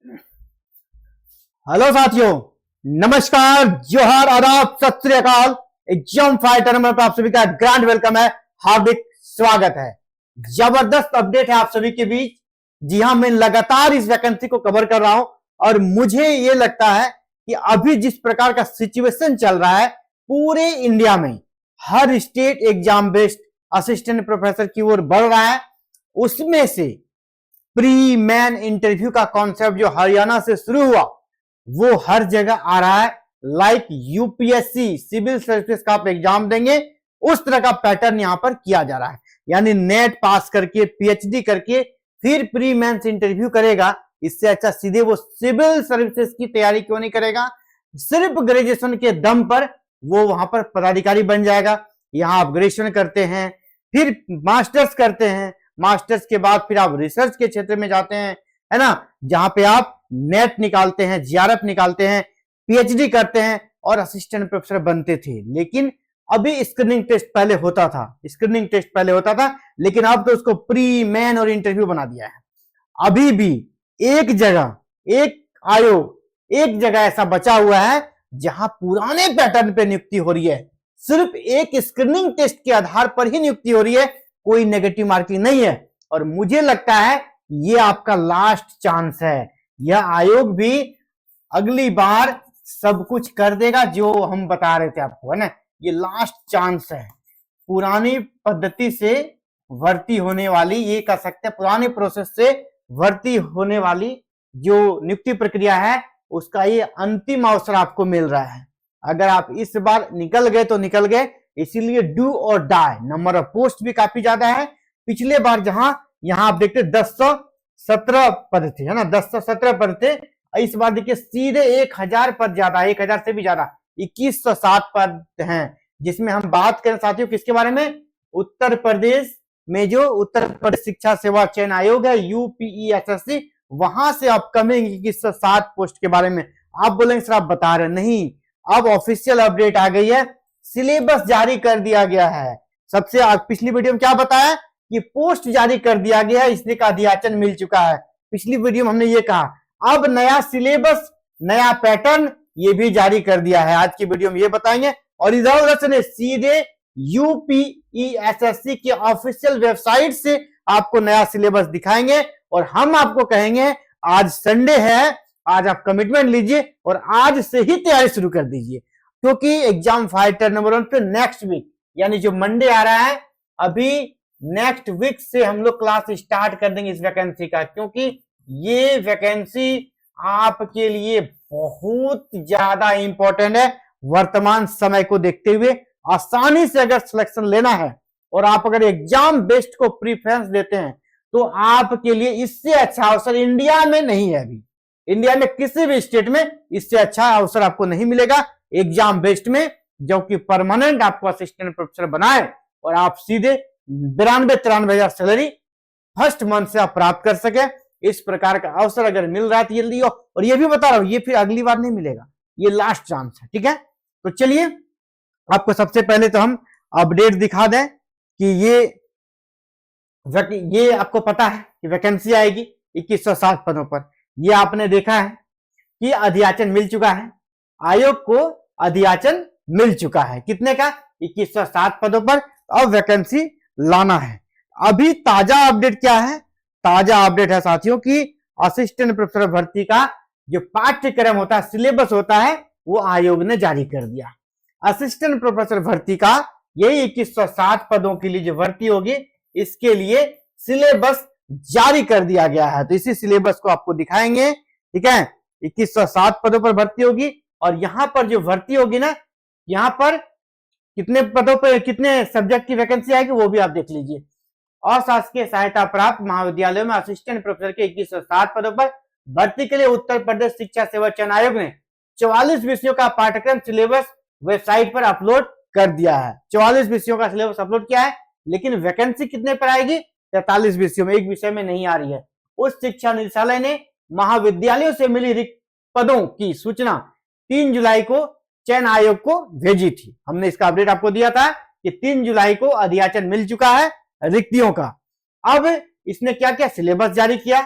Hello साथियों, नमस्कार, जोहार, आदाब, सत श्री अकाल। एग्जाम फाइटर नंबर पर आप सभी का ग्रैंड वेलकम है, हार्दिक स्वागत है। जबरदस्त अपडेट है आप सभी के बीच। जी हां, मैं लगातार इस वैकेंसी को कवर कर रहा हूं और मुझे यह लगता है कि अभी जिस प्रकार का सिचुएशन चल रहा है पूरे इंडिया में, हर state exam based assistant professor की ओर बढ़ रहा है। उसमें से प्री मैन इंटरव्यू का कॉन्सेप्ट जो हरियाणा से शुरू हुआ वो हर जगह आ रहा है। लाइक यूपीएससी सिविल सर्विसेज का आप एग्जाम देंगे उस तरह का पैटर्न यहां पर किया जा रहा है। यानी नेट पास करके पीएचडी करके फिर प्री मेंस इंटरव्यू करेगा। इससे अच्छा सीधे वो सिविल सर्विसेज की तैयारी क्यों नहीं करेगा, सिर्फ ग्रेजुएशन के दम पर वो वहां पर पदाधिकारी बन जाएगा। यहां आप ग्रेजुएशन करते हैं, फिर मास्टर्स करते हैं, मास्टर्स के बाद फिर आप रिसर्च के क्षेत्र में जाते हैं, है ना, जहां पे आप नेट निकालते हैं, जीआरएफ निकालते हैं, पीएचडी करते हैं और असिस्टेंट प्रोफेसर बनते थे। लेकिन अभी स्क्रीनिंग टेस्ट पहले होता था, लेकिन अब तो उसको प्री मेन और इंटरव्यू बना दिया है। अभी भी एक जगह, एक आयोग, एक जगह ऐसा बचा हुआ है जहां पुराने पैटर्न पे नियुक्ति हो रही है। सिर्फ एक स्क्रीनिंग टेस्ट के आधार पर ही नियुक्ति हो रही है, कोई नेगेटिव मार्किंग नहीं है। और मुझे लगता है ये आपका लास्ट चांस है। यह आयोग भी अगली बार सब कुछ कर देगा जो हम बता रहे थे आपको, है ना। ये लास्ट चांस है। पुरानी पद्धति से भर्ती होने वाली, ये कह सकते हैं पुराने प्रोसेस से भर्ती होने वाली जो नियुक्ति प्रक्रिया है उसका ये अंतिम अवसर आपको मिल रहा है। अगर आप इस बार निकल गए तो निकल गए, इसीलिए डू और डाई। नंबर ऑफ पोस्ट भी काफी ज्यादा है। पिछले बार जहां यहां आप देखते 1017 पद थे, है ना, 1017 पद थे। इस बार देखिए सीधे 1000 पद ज्यादा, 1000 से भी ज्यादा 2107 पद हैं। जिसमें हम बात करें साथियों किसके बारे में, उत्तर प्रदेश में जो उत्तर प्रदेश शिक्षा सेवा चयन आयोग है यूपीईएसएससी, वहां से अपकमिंग 2107 पोस्ट के बारे में। आप बोलेंगे सर आप बता रहे नहीं, अब ऑफिशियल अपडेट आ गई है, सिलेबस जारी कर दिया गया है। सबसे पिछली वीडियो में क्या बताया कि पोस्ट जारी कर दिया गया है, इसलिए का अध्याचन मिल चुका है। पिछली वीडियो में हमने ये कहा, अब नया सिलेबस, नया पैटर्न ये भी जारी कर दिया है। आज की वीडियो में ये बताएंगे और इधर से सीधे यूपीईएसएससी की ऑफिशियल वेबसाइट से आपको नया सिलेबस दिखाएंगे और हम आपको कहेंगे आज संडे है, आज आप कमिटमेंट लीजिए और आज से ही तैयारी शुरू कर दीजिए। क्योंकि एग्जाम फाइटर नंबर 1 पे नेक्स्ट वीक यानी जो मंडे आ रहा है, अभी नेक्स्ट वीक से हम लोग क्लास स्टार्ट कर देंगे इस वैकेंसी का। क्योंकि ये वैकेंसी आपके लिए बहुत ज्यादा इंपॉर्टेंट है। वर्तमान समय को देखते हुए आसानी से अगर सिलेक्शन लेना है और आप अगर एग्जाम बेस्ड को प्रीफरेंस देते हैं तो आपके लिए इससे अच्छा अवसर इंडिया में नहीं है। अभी इंडिया में किसी भी स्टेट में इससे अच्छा अवसर आपको नहीं मिलेगा एग्जाम बेस्ड में, जो कि परमानेंट आपको असिस्टेंट प्रोफेसर बनाए और आप सीधे 92-93 हजार सैलरी फर्स्ट मंथ से आप प्राप्त कर सके। इस प्रकार का अवसर अगर मिल रहा है तो ये लियो। और ये भी बता रहा हूं, ये फिर अगली बार नहीं मिलेगा, ये लास्ट चांस है, ठीक है। तो चलिए आपको सबसे पहले तो हम अपडेट दिखा दें कि ये आपको पता है कि वैकेंसी आएगी 2107 पदों पर। ये आपने देखा है कि अध्याचन मिल चुका है, आयोग को अध्याचन मिल चुका है। कितने का, 2107 पदों पर। अब वैकेंसी लाना है। अभी ताजा अपडेट क्या है, ताजा अपडेट है साथियों कि असिस्टेंट प्रोफेसर भर्ती का जो पाठ्यक्रम होता है, सिलेबस होता है, वो आयोग ने जारी कर दिया। असिस्टेंट प्रोफेसर भर्ती का यही 2107 पदों के लिए जो भर्ती होगी, इसके लिए सिलेबस जारी कर दिया गया है। तो इसी सिलेबस को आपको दिखाएंगे, ठीक है। 2107 पदों पर भर्ती होगी और यहां पर जो भर्ती होगी ना, यहां पर कितने पदों पर कितने सब्जेक्ट की वैकेंसी आएगी वो भी आप देख लीजिए। अशासकीय सहायता प्राप्त महाविद्यालयों में असिस्टेंट प्रोफेसर के 2107 पदों पर भर्ती के लिए उत्तर प्रदेश शिक्षा सेवा चयन आयोग ने 44 विषयों का पाठ्यक्रम सिलेबस वेबसाइट पर अपलोड कर दिया है। 44 विषयों का सिलेबस अपलोड किया है, लेकिन वैकेंसी कितने पर आएगी, 43 विषयों में, एक विषय में नहीं आ रही है। उच्च शिक्षा निदेशालय ने महाविद्यालयों से मिली रिक्त पदों की सूचना 3 जुलाई को चयन आयोग को भेजी थी। हमने इसका अपडेट आपको दिया था कि 3 जुलाई को अध्याचन मिल चुका है रिक्तियों का। अब इसने क्या किया, सिलेबस जारी किया,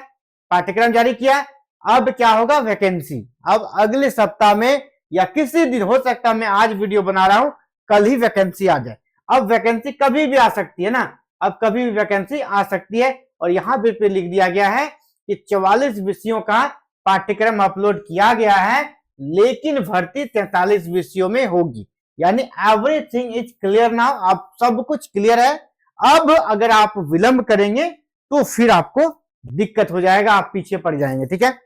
पाठ्यक्रम जारी किया, अब क्या होगा, वैकेंसी। अब अगले सप्ताह में या किसी दिन, हो सकता है मैं आज वीडियो बना रहा हूं, कल ही वैकेंसी आ जाए। अब वैकेंसी कभी भी आ सकती है ना, अब कभी भी वैकेंसी आ सकती है। और यहां पे लिख दिया गया है कि 44 विषयों का पाठ्यक्रम अपलोड किया गया है, लेकिन भर्ती 43 विषयों में होगी। यानी एवरीथिंग इज क्लियर नाउ, अब सब कुछ क्लियर है। अब अगर आप विलंब करेंगे तो फिर आपको दिक्कत हो जाएगा, आप पीछे पड़ जाएंगे, ठीक है,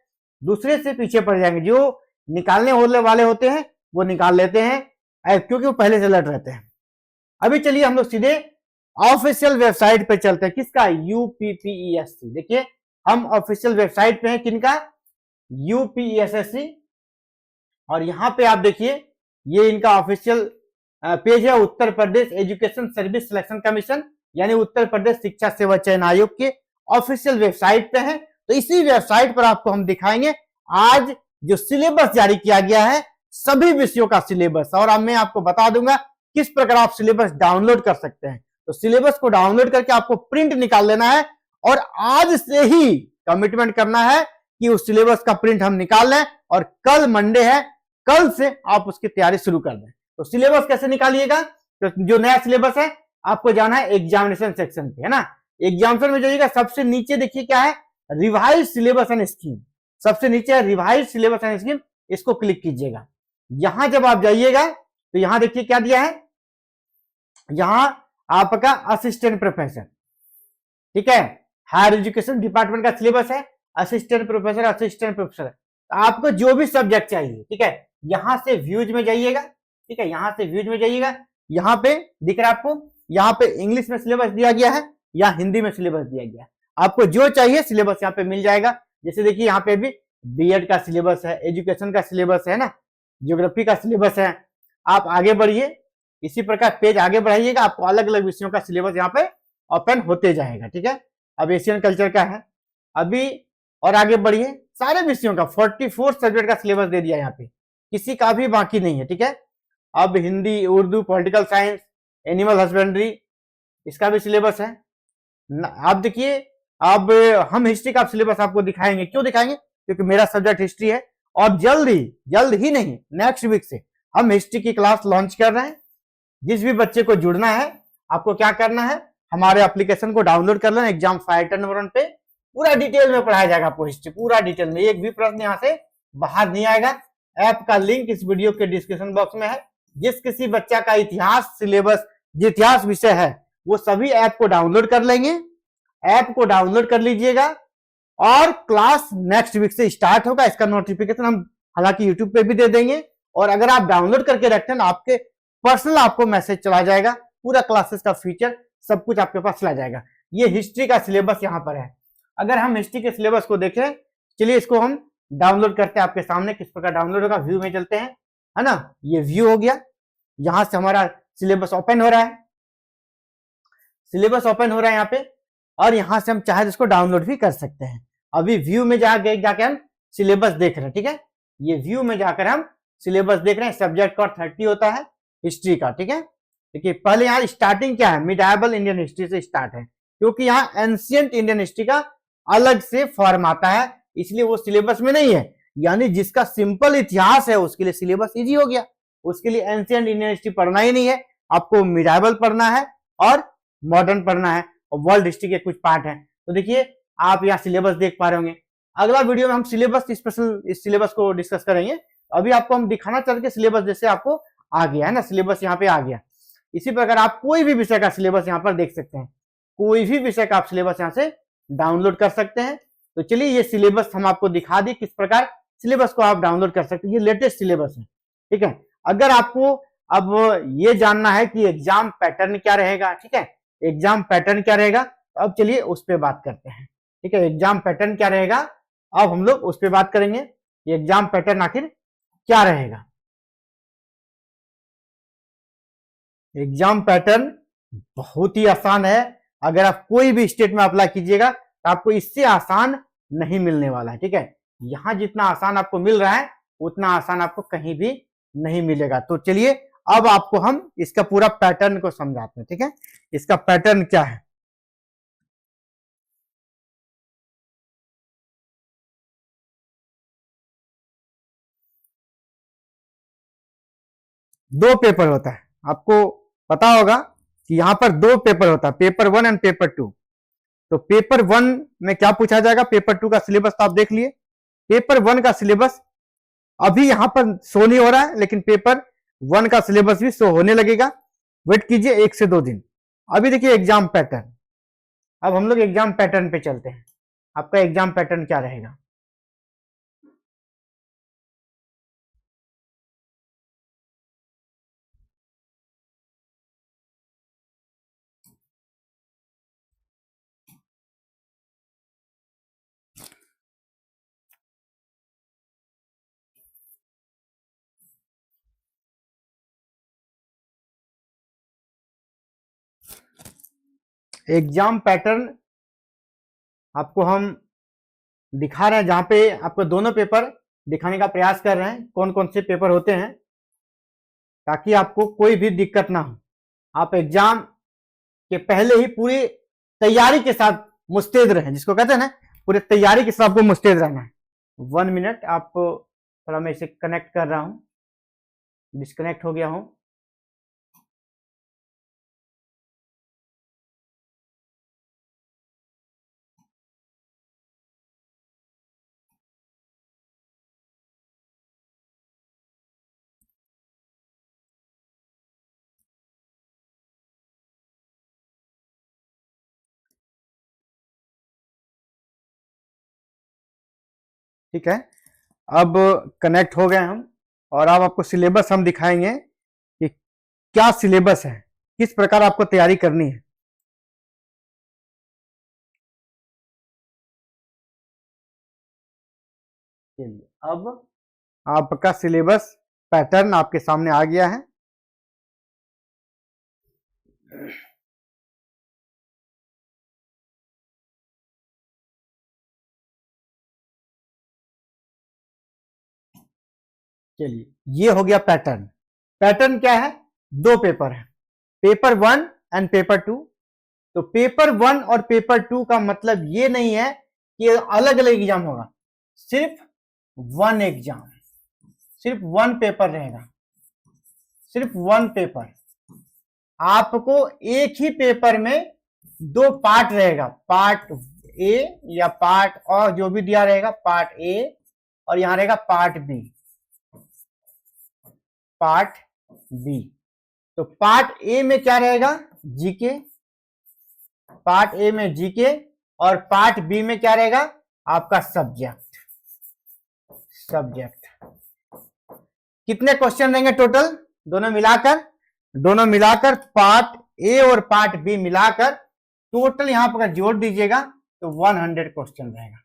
दूसरे से पीछे पड़ जाएंगे। जो निकालने होने वाले होते हैं वो निकाल लेते हैं, क्योंकि वो पहले से लड़ रहते हैं। अभी चलिए हम लोग सीधे ऑफिशियल वेबसाइट पे चलते हैं। किसका? यूपीपीएससी। देखिए हम ऑफिशियल वेबसाइट पे हैं, किनका? यूपीएससी। और यहां पे आप देखिए ये इनका ऑफिशियल पेज है, Uttar Pradesh education service selection commission, यानी उत्तर प्रदेश शिक्षा सेवा चयन आयोग के ऑफिशियल वेबसाइट पे है। तो इसी वेबसाइट पर आपको हम दिखाएंगे आज जो सिलेबस जारी किया गया है, सभी विषयों का सिलेबस। और अब मैं आपको बता दूंगा किस प्रकार आप सिलेबस डाउनलोड कर सकते हैं। तो सिलेबस को डाउनलोड करके आपको प्रिंट निकाल लेना है और आज से ही कमिटमेंट करना है कि उस सिलेबस का प्रिंट हम निकाल लें, और कल मंडे है, कल से आप उसकी तैयारी शुरू कर दें। तो सिलेबस कैसे निकालिएगा? तो जो नया सिलेबस है आपको जाना है एग्जामिनेशन सेक्शन पे, है ना। एग्जामिनेशन में जाइएगा, सबसे नीचे देखिए क्या है, रिवाइज सिलेबस एंड स्कीम। सबसे नीचे है रिवाइज सिलेबस एंड स्कीम, इसको क्लिक कीजिएगा। यहां जब आप जाइएगा तो यहां देखिए क्या दिया है, यहां आपका असिस्टेंट प्रोफेसर, ठीक है, हायर एजुकेशन डिपार्टमेंट का सिलेबस है, असिस्टेंट प्रोफेसर, असिस्टेंट प्रोफेसर। आपको जो भी सब्जेक्ट चाहिए, ठीक है, यहां से व्यूज में जाइएगा, ठीक है, यहां से व्यूज में जाइएगा। यहां पे दिख रहा है आपको, यहां पे इंग्लिश में सिलेबस दिया गया है या हिंदी में सिलेबस दिया गया है। आपको जो चाहिए सिलेबस यहाँ पे मिल जाएगा। जैसे देखिए यहाँ पे भी बीएड का सिलेबस है, एजुकेशन का सिलेबस है ना, ज्योग्राफी का सिलेबस है। आप आगे बढ़िए, इसी प्रकार पेज आगे बढ़ाइएगा, आपको अलग अलग विषयों का सिलेबस यहाँ पे ओपन होते जाएगा, ठीक है। अब एशियन कल्चर का है अभी, और आगे बढ़िए, सारे विषयों का 44 सब्जेक्ट का सिलेबस दे दिया यहाँ पे, किसी का भी बाकी नहीं है, ठीक है। अब Hindi, Urdu, political science, animal husbandry, इसका भी सिलेबस है। आप देखिए, अब हम हिस्ट्री का सिलेबस आपको दिखाएंगे। क्यों दिखाएंगे? क्योंकि मेरा सब्जेक्ट हिस्ट्री है, और जल्द ही नहीं, नेक्स्ट वीक से हम हिस्ट्री की क्लास लॉन्च कर रहे हैं। जिस भी बच्चे को जुड़ना है, आपको क्या करना है, हमारे एप्लीकेशन को डाउनलोड कर लेना। एग्जाम फाइटर नंबर 1 पे पूरा डिटेल में पढ़ाया जाएगा आपको हिस्ट्री, पूरा डिटेल में, एक भी प्रश्न यहाँ से बाहर नहीं आएगा। ऐप का लिंक इस वीडियो के डिस्क्रिप्शन बॉक्स में है। जिस किसी बच्चा का इतिहास सिलेबस, जो इतिहास विषय है, वो सभी ऐप को डाउनलोड कर लेंगे। ऐप को डाउनलोड कर लीजिएगा और क्लास नेक्स्ट वीक से स्टार्ट होगा। इसका नोटिफिकेशन हम हालांकि यूट्यूब पे भी दे देंगे, और अगर आप डाउनलोड करके रखते हैं ना, आपके पर्सनल आपको मैसेज चला जाएगा, पूरा क्लासेस का फीचर सब कुछ आपके पास चला जाएगा। ये हिस्ट्री का सिलेबस यहाँ पर है। अगर हम हिस्ट्री के सिलेबस को देखें, चलिए इसको हम डाउनलोड करते हैं आपके सामने। किस प्रकार डाउनलोड होगा, व्यू में चलते हैं, है ना। ये व्यू हो गया, यहां से हमारा सिलेबस ओपन हो रहा है, सिलेबस ओपन हो रहा है यहाँ पे, और यहां से हम चाहे इसको डाउनलोड भी कर सकते हैं। अभी व्यू में जाके हम सिलेबस देख रहे हैं, ठीक है, ये व्यू में जाकर हम सिलेबस देख रहे हैं। सब्जेक्ट का 30 होता है हिस्ट्री का, ठीक है। देखिए पहले यहाँ स्टार्टिंग क्या है, मिडाइवल इंडियन हिस्ट्री से स्टार्ट है, क्योंकि यहाँ एंशियंट इंडियन हिस्ट्री का अलग से फॉर्म आता है, इसलिए वो सिलेबस में नहीं है। यानी जिसका सिंपल इतिहास है उसके लिए सिलेबस इजी हो गया, उसके लिए एंशियंट इंडियन हिस्ट्री पढ़ना ही नहीं है, आपको मिडाइवल पढ़ना है और मॉडर्न पढ़ना है, और वर्ल्ड हिस्ट्री के कुछ पार्ट हैं। तो देखिए आप यहाँ सिलेबस देख पा रहे होंगे। अगला वीडियो में हम सिलेबस स्पेशल इस सिलेबस को डिस्कस करेंगे। अभी आपको हम दिखाना चाहते हैं सिलेबस जैसे आपको आ गया है ना, सिलेबस यहाँ पे आ गया। इसी प्रकार आप कोई भी विषय का सिलेबस यहाँ पर देख सकते हैं, कोई भी विषय का आप सिलेबस यहाँ से डाउनलोड कर सकते हैं। तो चलिए ये सिलेबस हम आपको दिखा दी, किस प्रकार सिलेबस को आप डाउनलोड कर सकते हैं। ये लेटेस्ट सिलेबस है, ठीक है। अगर आपको अब ये जानना है कि एग्जाम पैटर्न क्या रहेगा, ठीक है, एग्जाम पैटर्न क्या रहेगा, तो अब चलिए उस पर बात करते हैं, ठीक है। एग्जाम पैटर्न क्या रहेगा, अब हम लोग उस पर बात करेंगे, एग्जाम पैटर्न आखिर क्या रहेगा। एग्जाम पैटर्न बहुत ही आसान है। अगर आप कोई भी स्टेट में अप्लाई कीजिएगा तो आपको इससे आसान नहीं मिलने वाला है, ठीक है। यहां जितना आसान आपको मिल रहा है उतना आसान आपको कहीं भी नहीं मिलेगा। तो चलिए अब आपको हम इसका पूरा पैटर्न को समझाते हैं, ठीक है। इसका पैटर्न क्या है, दो पेपर होता है, आपको पता होगा कि यहां पर दो पेपर होता है, पेपर 1 एंड पेपर 2। तो पेपर 1 में क्या पूछा जाएगा, पेपर 2 का सिलेबस तो आप देख लिए। पेपर 1 का सिलेबस अभी यहां पर शो नहीं हो रहा है, लेकिन पेपर 1 का सिलेबस भी शो होने लगेगा। वेट कीजिए 1 से 2 दिन। अभी देखिए एग्जाम पैटर्न। अब हम लोग एग्जाम पैटर्न पे चलते हैं। आपका एग्जाम पैटर्न क्या रहेगा। एग्जाम पैटर्न आपको हम दिखा रहे हैं, जहां पे आपको दोनों पेपर दिखाने का प्रयास कर रहे हैं, कौन कौन से पेपर होते हैं, ताकि आपको कोई भी दिक्कत ना हो। आप एग्जाम के पहले ही पूरी तैयारी के साथ मुस्तैद रहें, जिसको कहते हैं ना पूरी तैयारी के साथ आपको मुस्तैद रहना है। 1 मिनट, आपको थोड़ा मैं इसे कनेक्ट कर रहा हूं, डिस्कनेक्ट हो गया हूं। ठीक है, अब कनेक्ट हो गए हम, और अब आपको सिलेबस हम दिखाएंगे कि क्या सिलेबस है, किस प्रकार आपको तैयारी करनी है। चलिए, अब आपका सिलेबस पैटर्न आपके सामने आ गया है। चलिए, ये हो गया पैटर्न। पैटर्न क्या है, दो पेपर है, पेपर 1 एंड पेपर 2। तो पेपर 1 और पेपर 2 का मतलब ये नहीं है कि अलग अलग एग्जाम होगा, सिर्फ 1 एग्जाम, सिर्फ 1 पेपर रहेगा, सिर्फ 1 पेपर। आपको एक ही पेपर में 2 पार्ट रहेगा, पार्ट ए या पार्ट, और जो भी दिया रहेगा पार्ट ए, और यहां रहेगा पार्ट बी, पार्ट बी। तो पार्ट ए में क्या रहेगा, जीके, पार्ट ए में जीके, और पार्ट बी में क्या रहेगा, आपका सब्जेक्ट। सब्जेक्ट कितने क्वेश्चन रहेंगे टोटल, दोनों मिलाकर पार्ट ए और पार्ट बी मिलाकर टोटल यहां पर जोड़ दीजिएगा तो 100 क्वेश्चन रहेगा।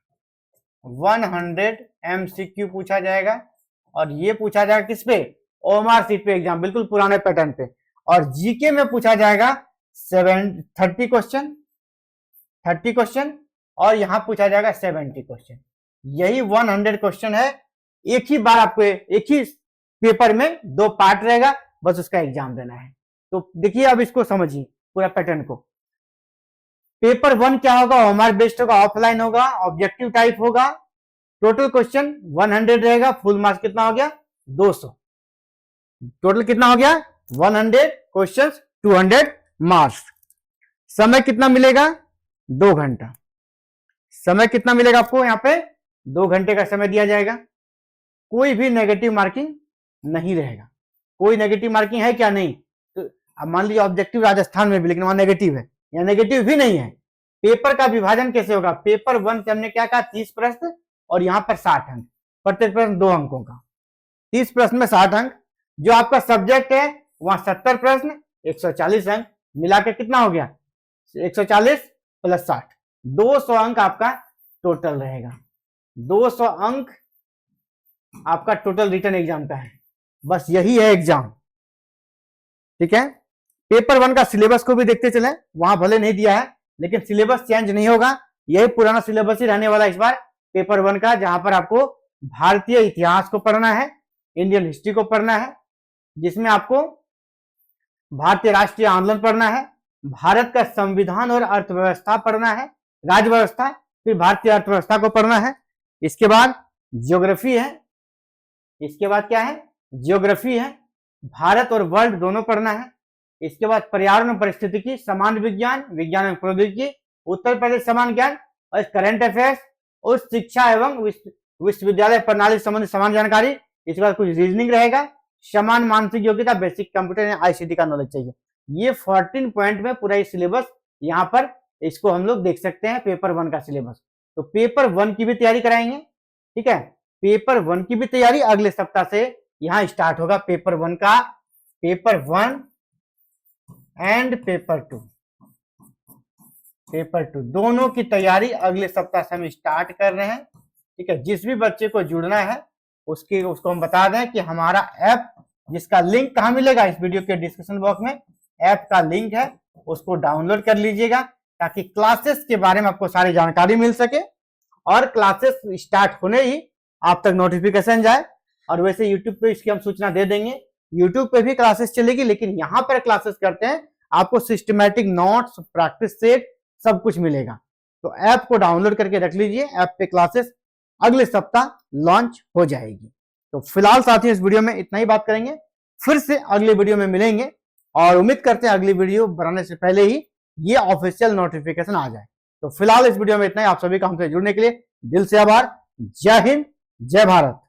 100 एमसीक्यू पूछा जाएगा, और ये पूछा जाएगा किस पे, ओएमआर शीट पे एग्जाम, बिल्कुल पुराने पैटर्न पे। और जीके में पूछा जाएगा 30 क्वेश्चन, 30 क्वेश्चन, और यहां पूछा जाएगा 70 क्वेश्चन। यही 100 क्वेश्चन है। एक ही बार आपको एक ही पेपर में 2 पार्ट रहेगा, बस उसका एग्जाम देना है। तो देखिए, अब इसको समझिए पूरा पैटर्न को। पेपर 1 क्या होगा, ओएमआर बेस्ड होगा, ऑफलाइन होगा, ऑब्जेक्टिव टाइप होगा। टोटल क्वेश्चन 100 रहेगा, फुल मार्क्स कितना हो गया, 200। टोटल कितना हो गया, 100 क्वेश्चंस, 200 मार्क्स। समय कितना मिलेगा, 2 घंटा। समय कितना मिलेगा आपको, यहाँ पे 2 घंटे का समय दिया जाएगा। कोई भी नेगेटिव मार्किंग नहीं रहेगा। कोई नेगेटिव मार्किंग है क्या, नहीं। तो अब मान लीजिए ऑब्जेक्टिव राजस्थान में भी, लेकिन वहां नेगेटिव है, या नेगेटिव भी नहीं है। पेपर का विभाजन कैसे होगा, पेपर 1 से हमने क्या कहा, 30 प्रश्न, और यहां पर 60 अंक, प्रत्येक प्रश्न 2 अंकों का, 30 प्रश्न में 60 अंक। जो आपका सब्जेक्ट है वहां 70 प्रश्न, 140 अंक, मिलाकर कितना हो गया, 140 प्लस 60, 200 अंक आपका टोटल रहेगा। 200 अंक आपका टोटल रिटन एग्जाम का है। बस यही है एग्जाम, ठीक है। पेपर 1 का सिलेबस को भी देखते चले, वहां भले नहीं दिया है, लेकिन सिलेबस चेंज नहीं होगा, यही पुराना सिलेबस ही रहने वाला इस बार पेपर 1 का, जहां पर आपको भारतीय इतिहास को पढ़ना है, इंडियन हिस्ट्री को पढ़ना है, जिसमें आपको भारतीय राष्ट्रीय आंदोलन पढ़ना है, भारत का संविधान और अर्थव्यवस्था पढ़ना है, राज्य व्यवस्था, फिर भारतीय अर्थव्यवस्था को पढ़ना है। इसके बाद ज्योग्राफी है, इसके बाद क्या है, ज्योग्राफी है, भारत और वर्ल्ड दोनों पढ़ना है। इसके बाद पर्यावरण और परिस्थितिकी, सामान्य विज्ञान, विज्ञान एवं प्रौद्योगिकी, उत्तर प्रदेश सामान्य ज्ञान और करंट अफेयर्स, उच्च शिक्षा एवं विश्वविद्यालय प्रणाली संबंधी समान जानकारी। इसके बाद कुछ रीजनिंग रहेगा, समान मानसिक योग्यता, बेसिक कंप्यूटर या आईसीटी का नॉलेज चाहिए। ये 14 पॉइंट में पूरा सिलेबस यहाँ पर इसको हम लोग देख सकते हैं, पेपर 1 का सिलेबस। तो पेपर 1 की भी तैयारी कराएंगे, ठीक है। पेपर 1 की भी तैयारी अगले सप्ताह से यहाँ स्टार्ट होगा। पेपर 1 का, पेपर 1 एंड पेपर 2, पेपर 2 दोनों की तैयारी अगले सप्ताह से हम स्टार्ट कर रहे हैं, ठीक है। जिस भी बच्चे को जुड़ना है उसको हम बता दें कि हमारा ऐप, जिसका लिंक कहाँ मिलेगा, इस वीडियो के डिस्क्रिप्शन बॉक्स में ऐप का लिंक है, उसको डाउनलोड कर लीजिएगा ताकि क्लासेस के बारे में आपको सारी जानकारी मिल सके और क्लासेस स्टार्ट होने ही आप तक नोटिफिकेशन जाए। और वैसे यूट्यूब पे इसकी हम सूचना दे देंगे, यूट्यूब पे भी क्लासेस चलेगी, लेकिन यहाँ पर क्लासेस करते हैं आपको सिस्टमैटिक नोट्स, प्रैक्टिस सेट सब कुछ मिलेगा। तो ऐप को डाउनलोड करके रख लीजिए, ऐप पे क्लासेस अगले सप्ताह लॉन्च हो जाएगी। तो फिलहाल साथियों इस वीडियो में इतना ही बात करेंगे, फिर से अगले वीडियो में मिलेंगे और उम्मीद करते हैं अगली वीडियो बनाने से पहले ही ये ऑफिशियल नोटिफिकेशन आ जाए। तो फिलहाल इस वीडियो में इतना ही। आप सभी का हमसे जुड़ने के लिए दिल से आभार। जय हिंद, जय भारत।